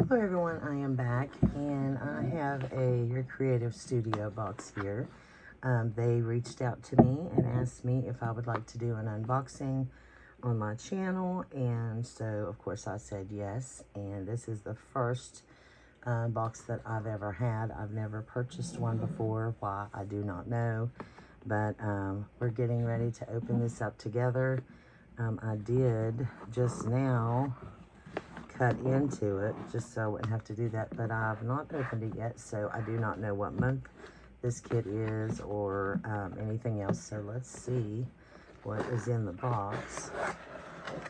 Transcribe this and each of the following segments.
Hello everyone, I am back and I have a Your Creative Studio box here. They reached out to me and asked me if I would like to do an unboxing on my channel, and so of course I said yes. And this is the first box that I've ever had. I've never purchased one before. Why, I do not know, but we're getting ready to open this up together. I did just now cut into it just so I wouldn't have to do that, but I've not opened it yet, so I do not know what month this kit is or anything else. So let's see what is in the box.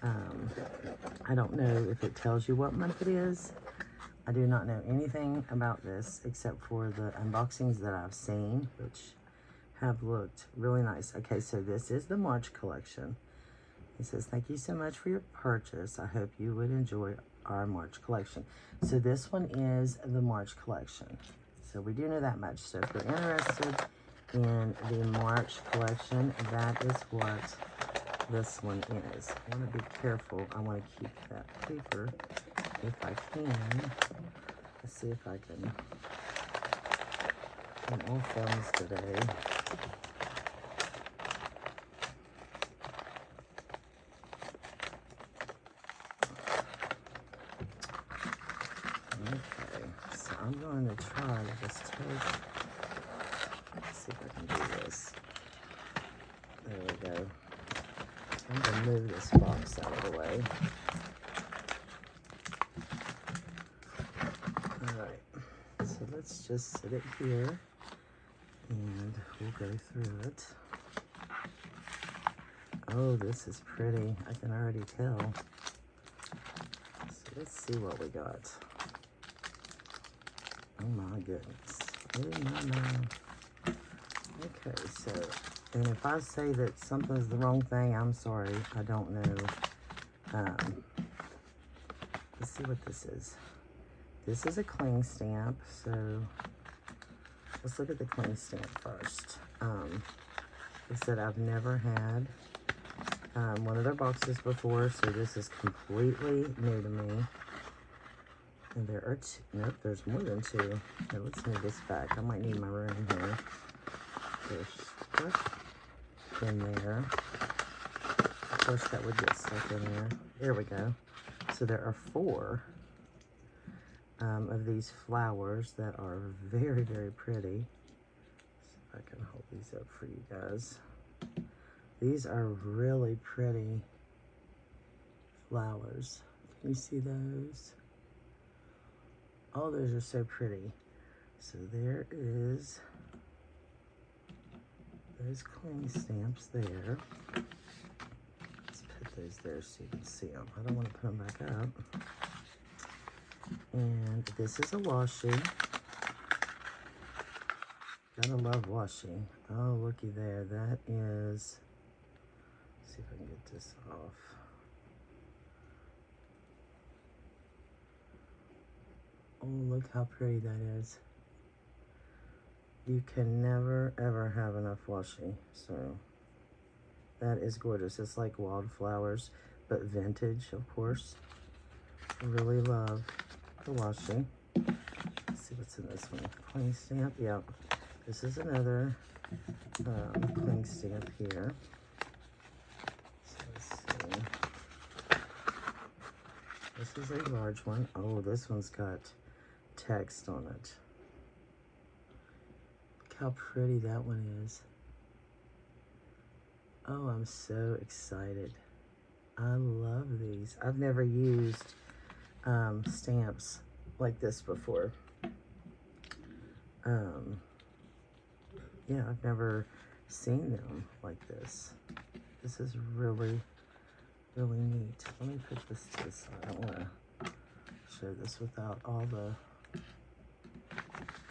I don't know if it tells you what month it is. I do not know anything about this except for the unboxings that I've seen, which have looked really nice. Okay, so this is the March collection. It says, "Thank you so much for your purchase. I hope you would enjoy our March collection." So this one is the March collection. So we do know that much. So if you're interested in the March collection, that is what this one is. I want to be careful. I want to keep that paper if I can. Let's see if I can. I'm all films today. Okay, so I'm going to try to just take, let's see if I can do this. There we go. I'm going to move this box out of the way. Alright, so let's just sit it here and we'll go through it. Oh, this is pretty. I can already tell. So let's see what we got. Oh my goodness. Oh my. Okay, so, and if I say that something's the wrong thing, I'm sorry. I don't know. Let's see what this is. This is a cling stamp, so let's look at the cling stamp first. It said I've never had one of their boxes before, so this is completely new to me. And there are two, nope, there's more than two. Okay, let's move this back. I might need my room here. There's stuff in there. Of course, that would get stuck in there. There we go. So there are four of these flowers that are very, very pretty. See if I can hold these up for you guys. These are really pretty flowers. Can you see those? Oh, those are so pretty. So there is those cling stamps there. Let's put those there so you can see them. I don't want to put them back up. And this is a washi. Gotta love washi. Oh, looky there. That is, let's see if I can get this off. Oh, look how pretty that is. You can never, ever have enough washi. So that is gorgeous. It's like wildflowers, but vintage, of course. I really love the washi. Let's see what's in this one. Cling stamp. Yep. This is another cling stamp here. So let's see. This is a large one. Oh, this one's got text on it. Look how pretty that one is. Oh, I'm so excited. I love these. I've never used stamps like this before. Yeah, I've never seen them like this. This is really, really neat. Let me put this to the side. I don't want to show this without all the,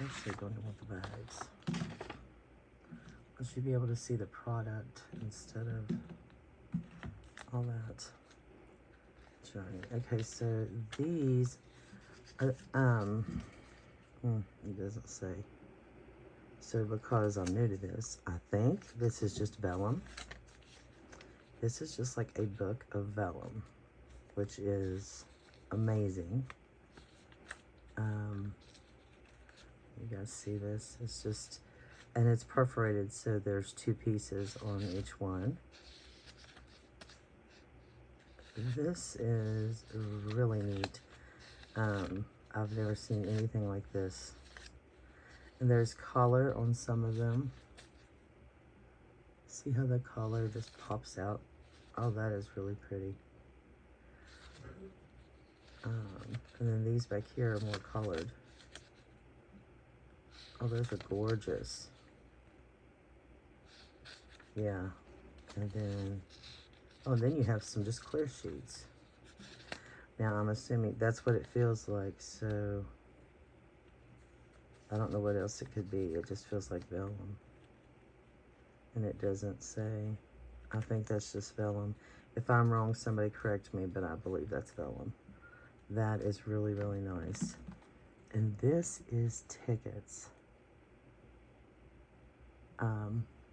actually don't want the bags. I should be able to see the product instead of all that journey. Okay, so these are, it doesn't say. So because I'm new to this, I think this is just vellum. This is just like a book of vellum, which is amazing. You guys see this? It's just, and it's perforated, so there's 2 pieces on each one. This is really neat. I've never seen anything like this. And there's color on some of them. See how the color just pops out? Oh, that is really pretty. And then these back here are more colored. Oh, those are gorgeous. Yeah. And then, oh, then you have some just clear sheets. Now, I'm assuming that's what it feels like, so I don't know what else it could be. It just feels like vellum. And it doesn't say. I think that's just vellum. If I'm wrong, somebody correct me, but I believe that's vellum. That is really, really nice. And this is tickets.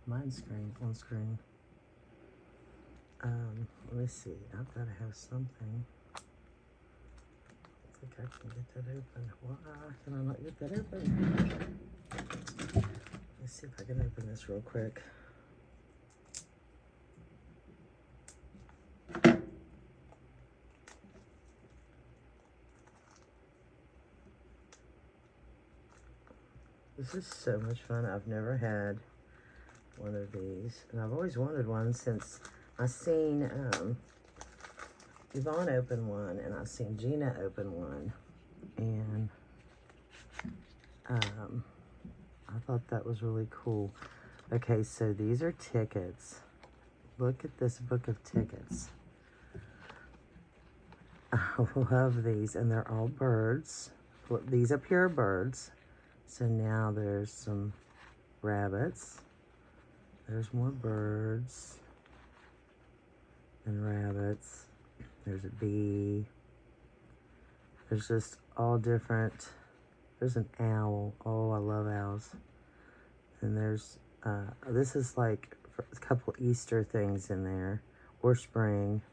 Mine's on screen. Let me see. I've got to have something. I think I can get that open. Why can I not get that open? Let's see if I can open this real quick. This is so much fun. I've never had one of these, and I've always wanted one since I've seen Yvonne open one, and I've seen Gina open one, and I thought that was really cool. Okay, so these are tickets. Look at this book of tickets. I love these, and they're all birds. Look, these up here are birds. So now there's some rabbits. There's more birds and rabbits. There's a bee. There's just all different. There's an owl. Oh, I love owls. And there's, this is like a couple Easter things in there, or spring.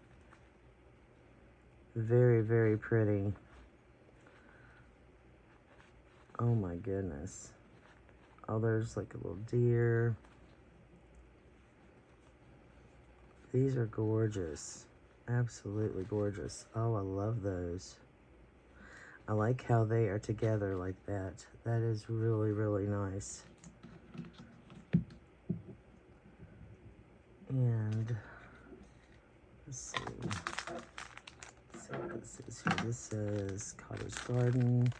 Very, very pretty. Oh my goodness. Oh, there's like a little deer. These are gorgeous. Absolutely gorgeous. Oh, I love those. I like how they are together like that. That is really, really nice. And let's see. So this is here. This says Cottage Garden.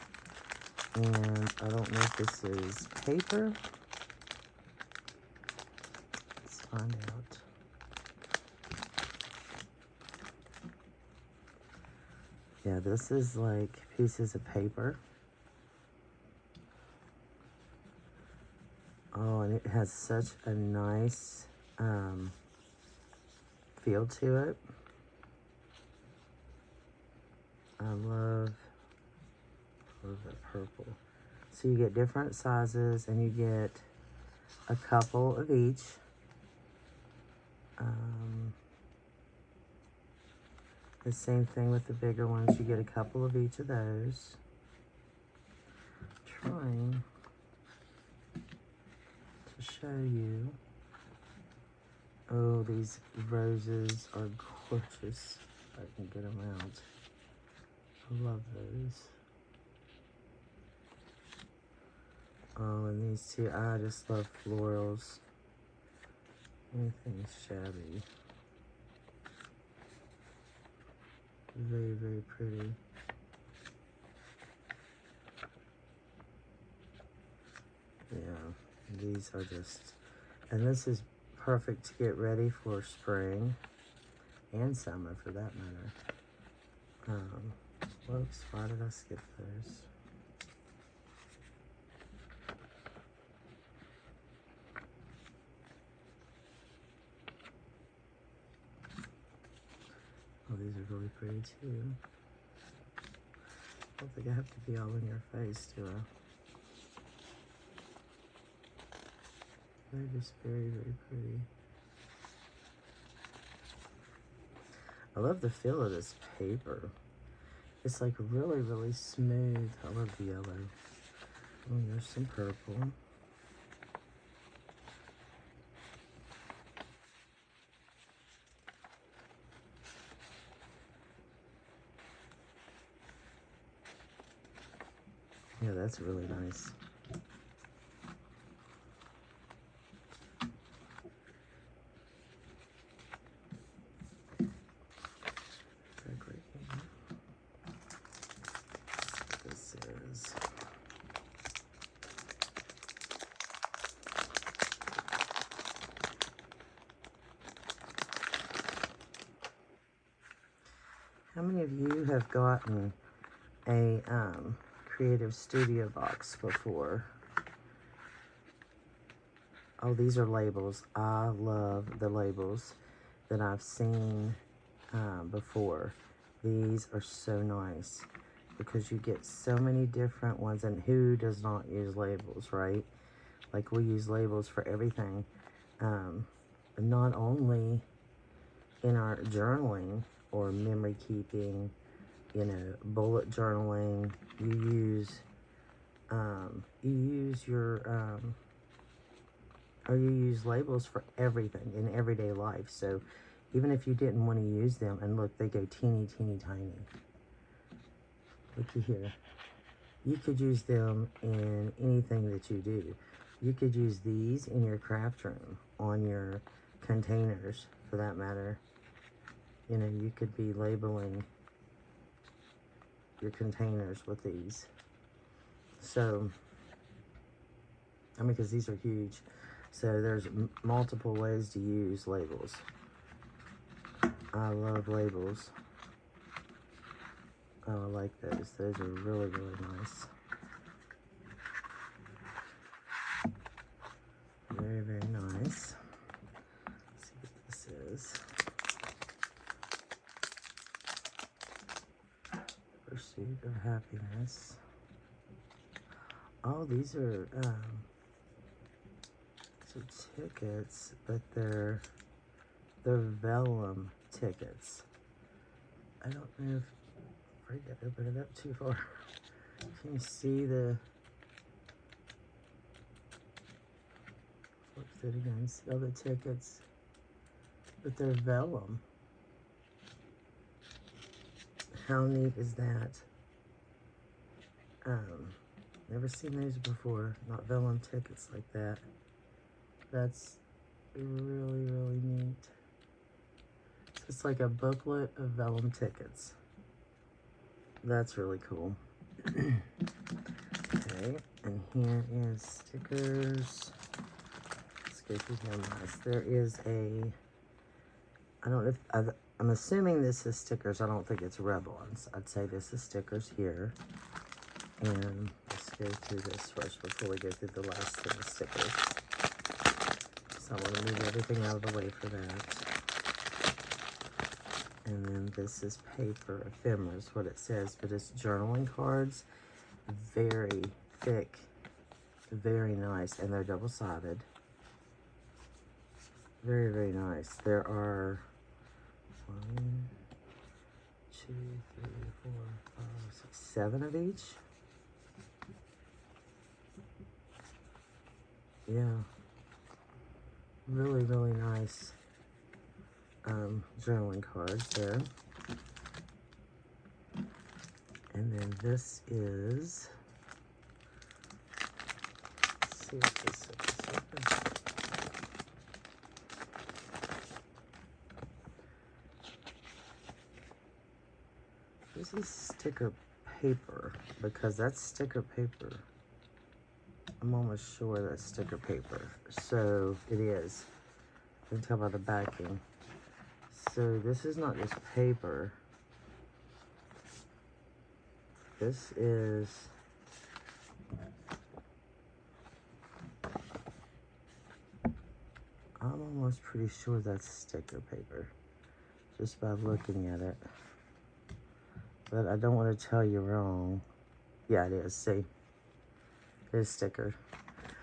And I don't know if this is paper. Let's find out. Yeah, this is like pieces of paper. Oh, and it has such a nice feel to it. I love that purple. So you get different sizes, and you get a couple of each. The same thing with the bigger ones. You get a couple of each of those. Trying to show you. Oh, these roses are gorgeous. If I can get them out. I love those. Oh, and these two, I just love florals. Anything shabby. Very, very pretty. Yeah, these are just, and this is perfect to get ready for spring and summer for that matter. Whoops, why did I skip those? Oh, these are really pretty too. I don't think I have to be all in your face, do I? They're just very, very pretty. I love the feel of this paper. It's like really, really smooth. I love the yellow. Oh, there's some purple. Yeah, that's really nice. This is how many of you have gotten a creative studio box before? Oh, these are labels. I love the labels that I've seen before. These are so nice because you get so many different ones, and who does not use labels, right? Like, we use labels for everything. Not only in our journaling or memory keeping, you know, bullet journaling, you use labels for everything in everyday life. So even if you didn't want to use them, and look, they go teeny, teeny, tiny. Looky here. You could use them in anything that you do. You could use these in your craft room, on your containers, for that matter. You know, you could be labeling your containers with these. So, I mean, because these are huge. So there's multiple ways to use labels. I love labels. Oh, I like those. Those are really, really nice. Very, very nice. Let's see what this is. Pursuit of Happiness. Oh, these are tickets, but they're Vellum tickets. I don't know if I'm afraid to open it up too far. Can you see the flip it again? See all the tickets, but they're vellum. How neat is that? Never seen those before. Not vellum tickets like that. That's really, really neat. It's like a booklet of vellum tickets. That's really cool. Okay, and here is stickers. Let's go through them last. There is I don't know if, I'm assuming this is stickers. I don't think it's Revlon's. I'd say this is stickers here. And let's go through this first before we go through the last thing, the stickers. So I want to move everything out of the way for that. And then this is paper ephemera is what it says, but it's journaling cards. Very thick, very nice, and they're double-sided. Very, very nice. There are 1, 2, 3, 4, 5, 6, 7 of each. Yeah. Really, really nice journaling cards there. And then this is, let's see what this is. This is sticker paper, because that's sticker paper. I'm almost sure that's sticker paper. So it is. You can tell by the backing. So this is not just paper. This is I'm almost pretty sure that's sticker paper, just by looking at it. But I don't want to tell you wrong. Yeah, it is. See, it is sticker.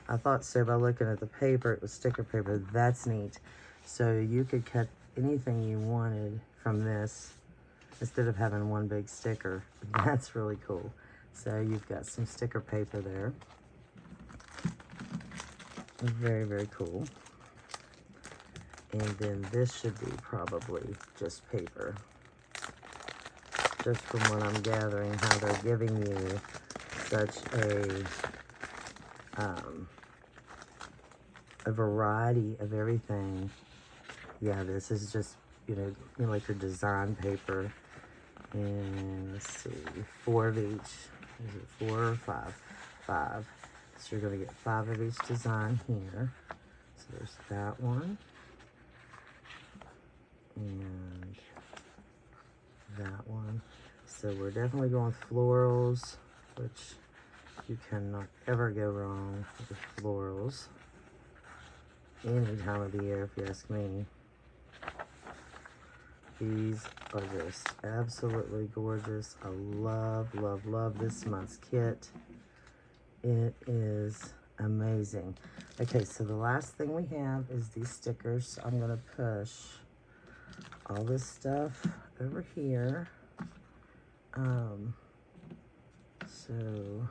I thought so by looking at the paper, it was sticker paper. That's neat. So you could cut anything you wanted from this instead of having one big sticker. That's really cool. So you've got some sticker paper there. Very, very cool. And then this should be probably just paper. Just from what I'm gathering, how they're giving you such a variety of everything. Yeah, this is just, you know, like your design paper. And let's see, 4 of each. Is it 4 or 5? 5. So you're going to get 5 of each design here. So there's that one. And that one. So we're definitely going florals, which you cannot ever go wrong with florals. Any time of the year, if you ask me. These are just absolutely gorgeous. I love, love, love this month's kit. It is amazing. Okay, so the last thing we have is these stickers. So I'm going to push all this stuff over here. So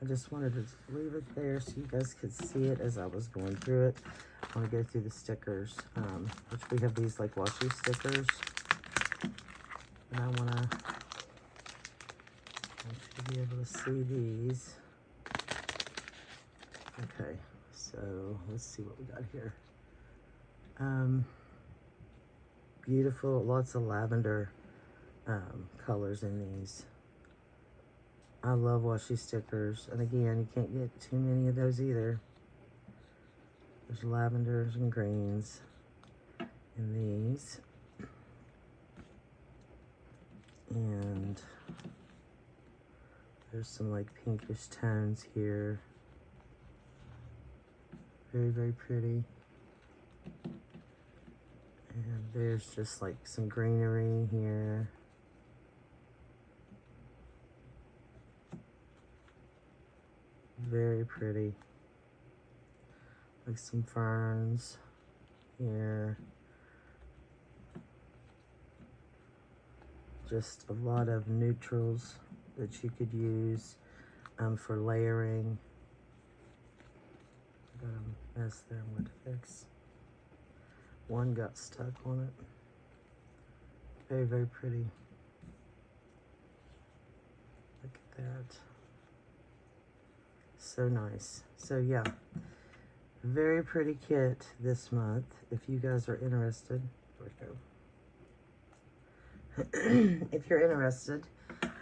I just wanted to leave it there so you guys could see it as I was going through it. I want to go through the stickers, which we have these like washi stickers. And I want you to be able to see these. Okay, so let's see what we got here. Beautiful, lots of lavender colors in these. I love washi stickers, and again, you can't get too many of those either. There's lavenders and greens in these. And there's some like pinkish tones here. Very, very pretty. And there's just like some greenery here. Very pretty. Like some ferns here. Just a lot of neutrals that you could use for layering. Got a mess there I'm going to fix. One got stuck on it. Very, very pretty. Look at that. So nice. So yeah, very pretty kit this month. If you guys are interested, there we go. If you're interested,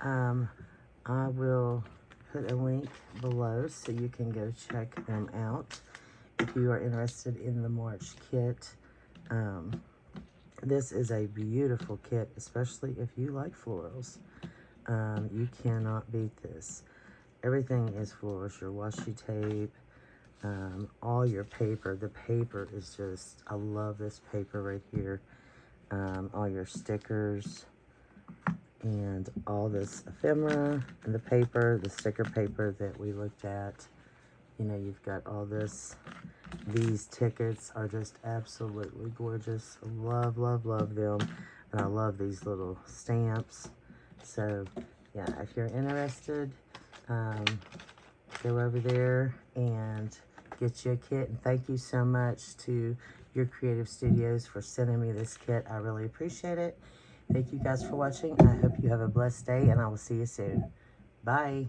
I will put a link below so you can go check them out. If you are interested in the March kit, this is a beautiful kit, especially if you like florals. You cannot beat this. Everything is florals, your washi tape, all your paper. The paper is just, I love this paper right here. All your stickers and all this ephemera and the paper, the sticker paper that we looked at. You know, you've got all this. These tickets are just absolutely gorgeous. Love, love, love them. And I love these little stamps. So, yeah, if you're interested, go over there and get you a kit. And thank you so much to Your Creative Studios for sending me this kit. I really appreciate it. Thank you guys for watching. I hope you have a blessed day, and I will see you soon. Bye.